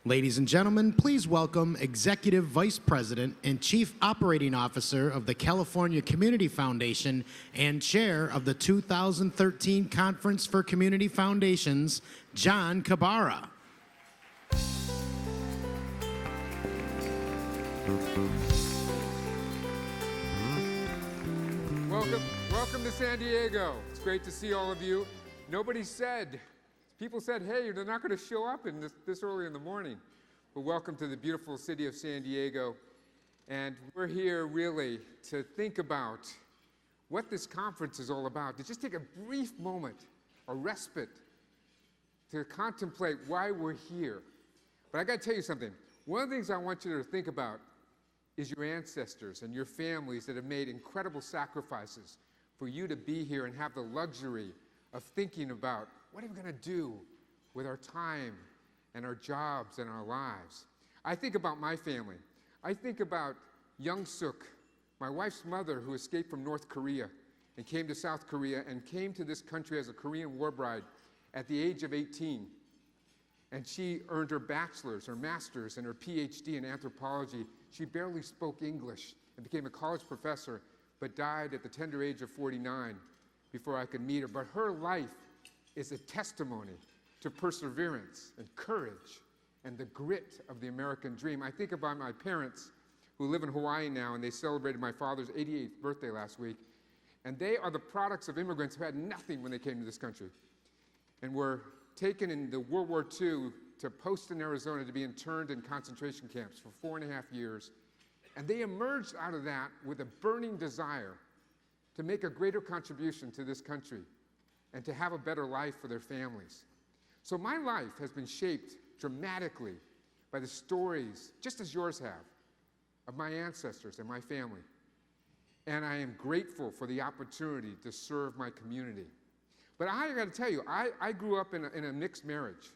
Ladies and gentlemen, please welcome Executive Vice President and Chief Operating Officer of the California Community Foundation and Chair of the 2013 Conference for Community Foundations, John Kabara. Welcome to San Diego. It's great to see all of you. People said, hey, they're not going to show up this early in the morning. But welcome to the beautiful city of San Diego. And we're here really to think about what this conference is all about, to just take a brief moment, a respite, to contemplate why we're here. But I got to tell you something. One of the things I want you to think about is your ancestors and your families that have made incredible sacrifices for you to be here and have the luxury of thinking about what are we going to do with our time and our jobs and our lives. I think about my family. I think about Young Suk, my wife's mother, who escaped from North Korea and came to South Korea and came to this country as a Korean war bride at the age of 18. And she earned her bachelor's, her master's, and her PhD in anthropology. She barely spoke English and became a college professor, but died at the tender age of 49 before I could meet her. But her life is a testimony to perseverance and courage and the grit of the American dream. I think about my parents who live in Hawaii now, and they celebrated my father's 88th birthday last week. And they are the products of immigrants who had nothing when they came to this country and were taken in the World War II to Poston, Arizona, to be interned in concentration camps for 4.5 years. And they emerged out of that with a burning desire to make a greater contribution to this country and to have a better life for their families. So my life has been shaped dramatically by the stories, just as yours have, of my ancestors and my family. And I am grateful for the opportunity to serve my community. But I got to tell you, I grew up in a mixed marriage.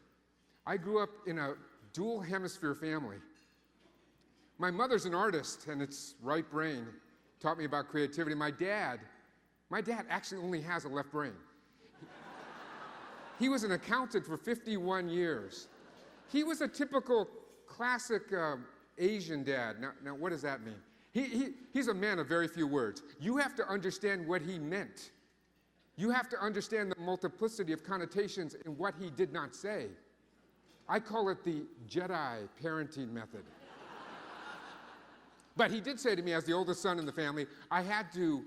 I grew up in a dual hemisphere family. My mother's an artist, and it's right brain, taught me about creativity. My dad actually only has a left brain. He was an accountant for 51 years. He was a typical classic Asian dad. Now, what does that mean? He's a man of very few words. You have to understand what he meant. You have to understand the multiplicity of connotations in what he did not say. I call it the Jedi parenting method. But he did say to me, as the oldest son in the family, I had to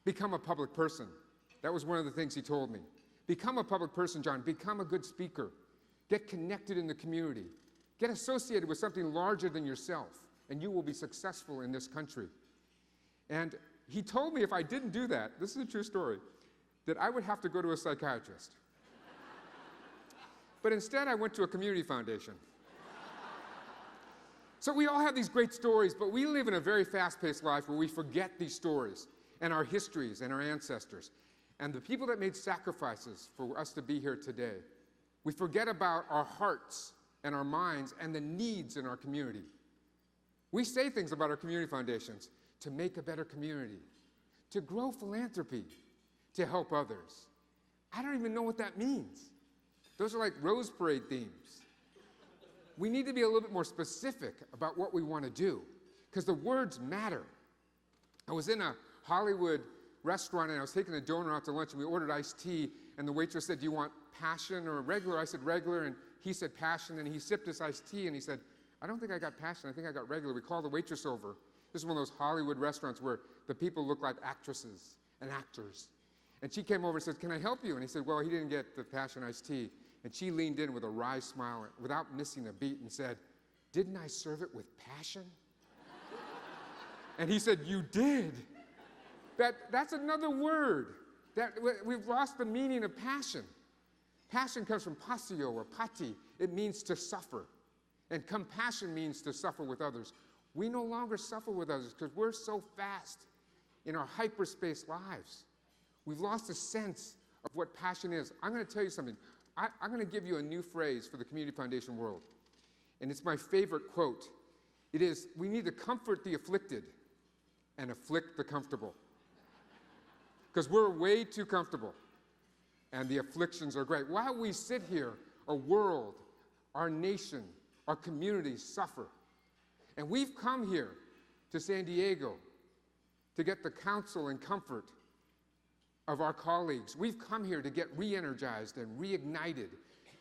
become a public person. That was one of the things he told me. Become a public person, John. Become a good speaker. Get connected in the community. Get associated with something larger than yourself, and you will be successful in this country. And he told me if I didn't do that, this is a true story, that I would have to go to a psychiatrist. But instead, I went to a community foundation. So we all have these great stories, but we live in a very fast-paced life where we forget these stories and our histories and our ancestors and the people that made sacrifices for us to be here today. We forget about our hearts and our minds and the needs in our community. We say things about our community foundations to make a better community, to grow philanthropy, to help others. I don't even know what that means. Those are like Rose Parade themes. We need to be a little bit more specific about what we want to do, because the words matter. I was in a Hollywood restaurant, and I was taking a donor out to lunch, and we ordered iced tea, and the waitress said, do you want passion or regular? I said regular, and he said passion, and he sipped his iced tea, and he said, I don't think I got passion, I think I got regular. We called the waitress over. This is one of those Hollywood restaurants where the people look like actresses and actors. And she came over and said, can I help you? And he said, well, he didn't get the passion iced tea. And she leaned in with a wry smile without missing a beat and said, didn't I serve it with passion? And he said, you did. That's another word. That we've lost the meaning of passion. Passion comes from passio or pati. It means to suffer. And compassion means to suffer with others. We no longer suffer with others because we're so fast in our hyperspace lives. We've lost a sense of what passion is. I'm going to tell you something. I'm going to give you a new phrase for the Community Foundation world. And it's my favorite quote. It is, we need to comfort the afflicted and afflict the comfortable. Because we're way too comfortable. And the afflictions are great. While we sit here, our world, our nation, our communities suffer. And we've come here to San Diego to get the counsel and comfort of our colleagues. We've come here to get re-energized and reignited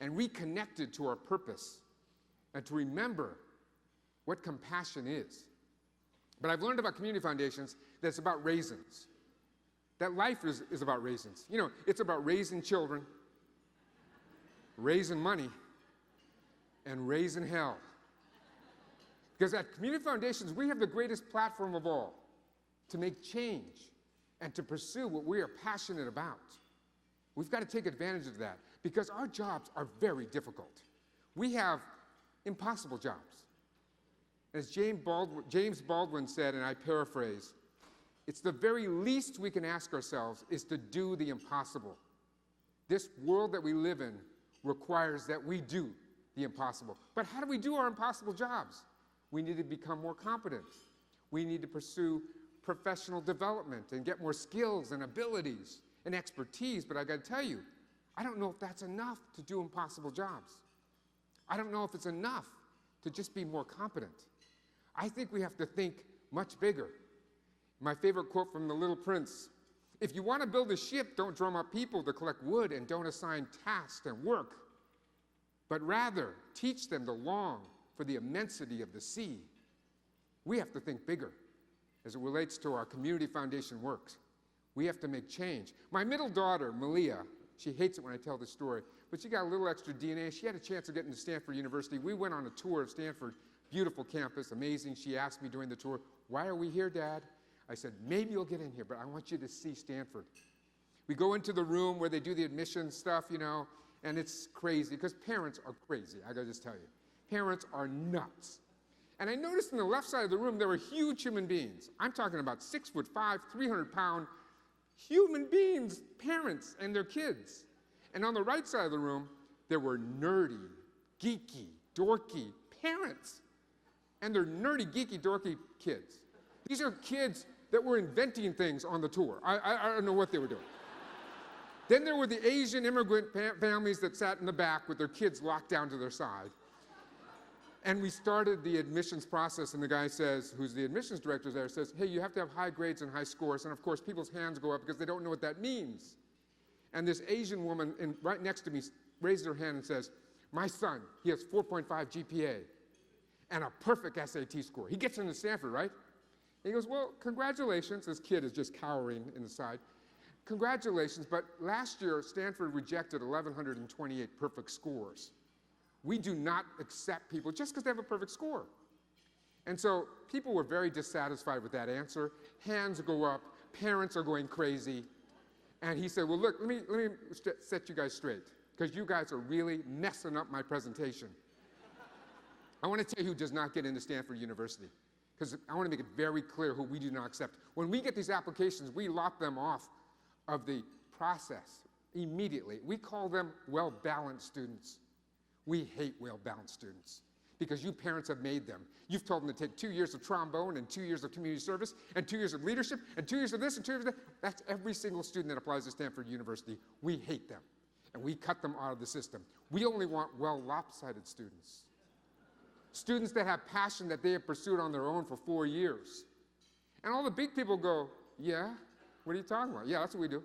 and reconnected to our purpose and to remember what compassion is. But I've learned about community foundations that it's about raisins. That life is about raisins. You know, it's about raising children, raising money, and raising hell. Because at Community Foundations, we have the greatest platform of all to make change and to pursue what we are passionate about. We've got to take advantage of that because our jobs are very difficult. We have impossible jobs. As James Baldwin said, and I paraphrase, it's the very least we can ask ourselves is to do the impossible. This world that we live in requires that we do the impossible. But how do we do our impossible jobs? We need to become more competent. We need to pursue professional development and get more skills and abilities and expertise. But I got to tell you, I don't know if that's enough to do impossible jobs. I don't know if it's enough to just be more competent. I think we have to think much bigger. My favorite quote from The Little Prince, if you want to build a ship, don't drum up people to collect wood and don't assign tasks and work, but rather teach them to long for the immensity of the sea. We have to think bigger as it relates to our community foundation works. We have to make change. My middle daughter, Malia, she hates it when I tell this story, but she got a little extra DNA. She had a chance of getting to Stanford University. We went on a tour of Stanford, beautiful campus, amazing. She asked me during the tour, why are we here, Dad? I said, maybe you'll get in here, but I want you to see Stanford. We go into the room where they do the admission stuff, you know, and it's crazy because parents are crazy, I gotta just tell you. Parents are nuts. And I noticed on the left side of the room, there were huge human beings. I'm talking about 6'5", 300-pound human beings, parents and their kids. And on the right side of the room, there were nerdy, geeky, dorky parents and their nerdy, geeky, dorky kids. These are kids that were inventing things on the tour. I don't know what they were doing. Then there were the Asian immigrant families that sat in the back with their kids locked down to their side. And we started the admissions process, and the guy says, who's the admissions director there, says, hey, you have to have high grades and high scores. And of course, people's hands go up because they don't know what that means. And this Asian woman right next to me raised her hand and says, my son, he has 4.5 GPA and a perfect SAT score. He gets into Stanford, right? And he goes, well, congratulations. This kid is just cowering in the side. Congratulations, but last year, Stanford rejected 1,128 perfect scores. We do not accept people just because they have a perfect score. And so people were very dissatisfied with that answer. Hands go up, parents are going crazy. And he said, well, look, let me set you guys straight, because you guys are really messing up my presentation. I want to tell you who does not get into Stanford University, because I want to make it very clear who we do not accept. When we get these applications, we lop them off of the process immediately. We call them well-balanced students. We hate well-balanced students because you parents have made them. You've told them to take 2 years of trombone and 2 years of community service and 2 years of leadership and 2 years of this and 2 years of that. That's every single student that applies to Stanford University. We hate them and we cut them out of the system. We only want well-lopsided students. Students that have passion that they have pursued on their own for 4 years. And all the big people go, yeah, what are you talking about? Yeah, that's what we do.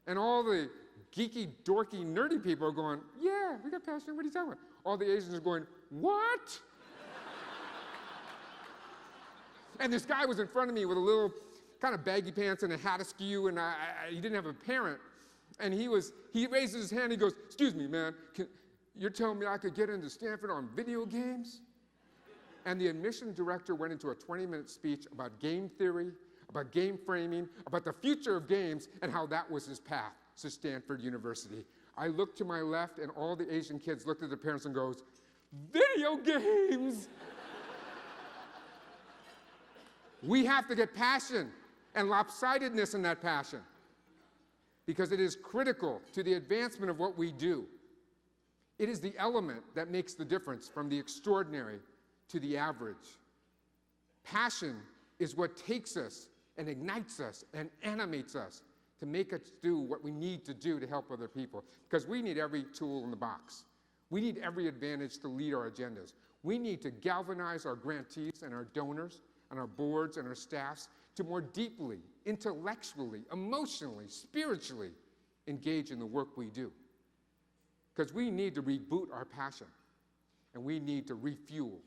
And all the geeky, dorky, nerdy people are going, yeah, we got passion, what are you talking about? All the Asians are going, what? And this guy was in front of me with a little kind of baggy pants and a hat askew, and he didn't have a parent. And he raises his hand, he goes, excuse me, man, you're telling me I could get into Stanford on video games? And the admission director went into a 20-minute speech about game theory, about game framing, about the future of games, and how that was his path to Stanford University. I looked to my left, and all the Asian kids looked at their parents and goes, video games! We have to get passion and lopsidedness in that passion because it is critical to the advancement of what we do. It is the element that makes the difference from the extraordinary to the average. Passion is what takes us and ignites us and animates us to make us do what we need to do to help other people, because we need every tool in the box. We need every advantage to lead our agendas. We need to galvanize our grantees and our donors and our boards and our staffs to more deeply, intellectually, emotionally, spiritually engage in the work we do. Because we need to reboot our passion, and we need to refuel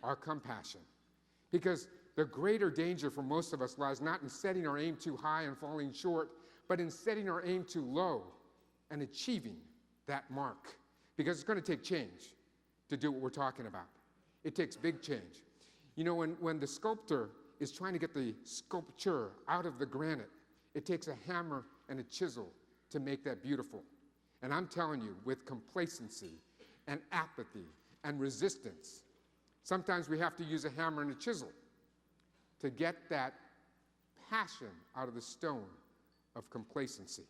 our compassion. Because the greater danger for most of us lies not in setting our aim too high and falling short, but in setting our aim too low and achieving that mark. Because it's going to take change to do what we're talking about. It takes big change. You know, when the sculptor is trying to get the sculpture out of the granite, it takes a hammer and a chisel to make that beautiful. And I'm telling you, with complacency and apathy and resistance, sometimes we have to use a hammer and a chisel to get that passion out of the stone of complacency.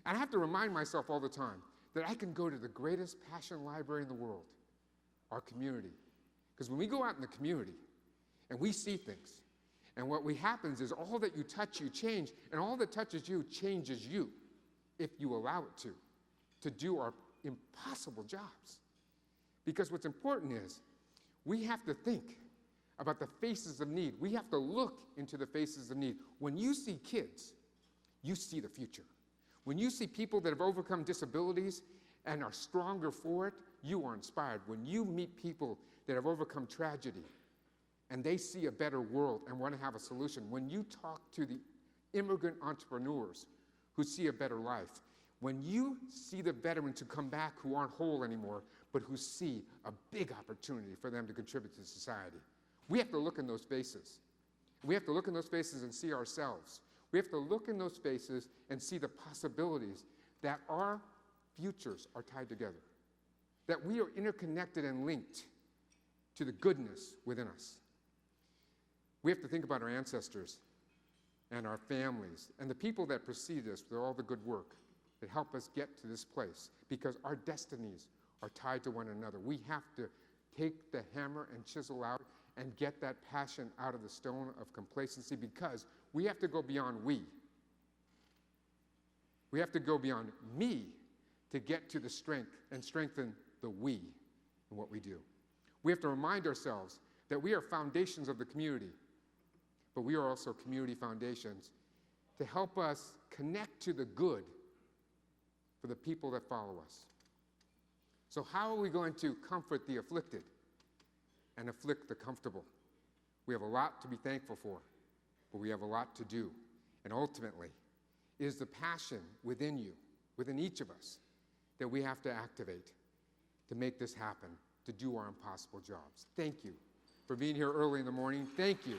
And I have to remind myself all the time that I can go to the greatest passion library in the world, our community. Because when we go out in the community and we see things, and what happens is all that you touch, you change, and all that touches you changes you, if you allow it to do our impossible jobs. Because what's important is we have to think about the faces of need. We have to look into the faces of need. When you see kids, you see the future. When you see people that have overcome disabilities and are stronger for it, you are inspired. When you meet people that have overcome tragedy and they see a better world and want to have a solution, when you talk to the immigrant entrepreneurs who see a better life, when you see the veterans who come back who aren't whole anymore, but who see a big opportunity for them to contribute to society, we have to look in those faces. We have to look in those faces and see ourselves. We have to look in those faces and see the possibilities that our futures are tied together, that we are interconnected and linked to the goodness within us. We have to think about our ancestors and our families and the people that preceded us with all the good work that help us get to this place, because our destinies are tied to one another. We have to take the hammer and chisel out and get that passion out of the stone of complacency, because we have to go beyond we. We have to go beyond me to get to the strength and strengthen the we in what we do. We have to remind ourselves that we are foundations of the community, but we are also community foundations to help us connect to the good for the people that follow us. So how are we going to comfort the afflicted and afflict the comfortable? We have a lot to be thankful for, but we have a lot to do. And ultimately, it is the passion within you, within each of us, that we have to activate to make this happen, to do our impossible jobs. Thank you for being here early in the morning. Thank you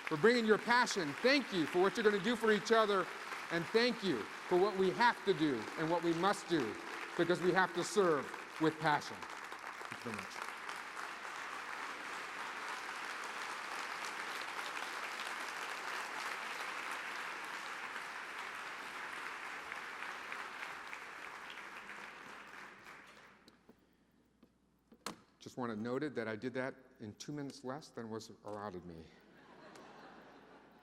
for bringing your passion. Thank you for what you're going to do for each other. And thank you for what we have to do and what we must do, because we have to serve with passion. Thank you very much. Just want to note that I did that in 2 minutes less than was allotted me.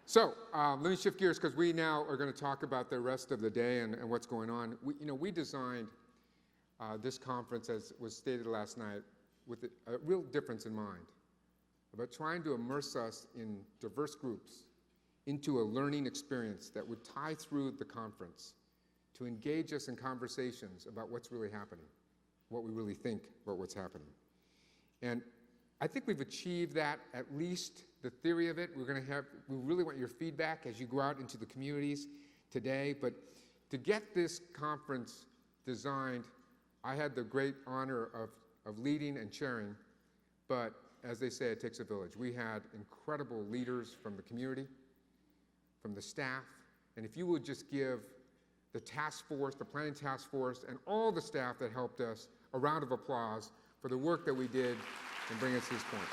So let me shift gears, because we now are going to talk about the rest of the day and what's going on. We designed this conference, as was stated last night, with a real difference in mind, about trying to immerse us in diverse groups into a learning experience that would tie through the conference to engage us in conversations about what's really happening, what we really think about what's happening. And I think we've achieved that, at least the theory of it. We really want your feedback as you go out into the communities today. But to get this conference designed, I had the great honor of leading and chairing. But as they say, it takes a village. We had incredible leaders from the community, from the staff. And if you would just give the task force, the planning task force, and all the staff that helped us a round of applause for the work that we did and bring us to this point.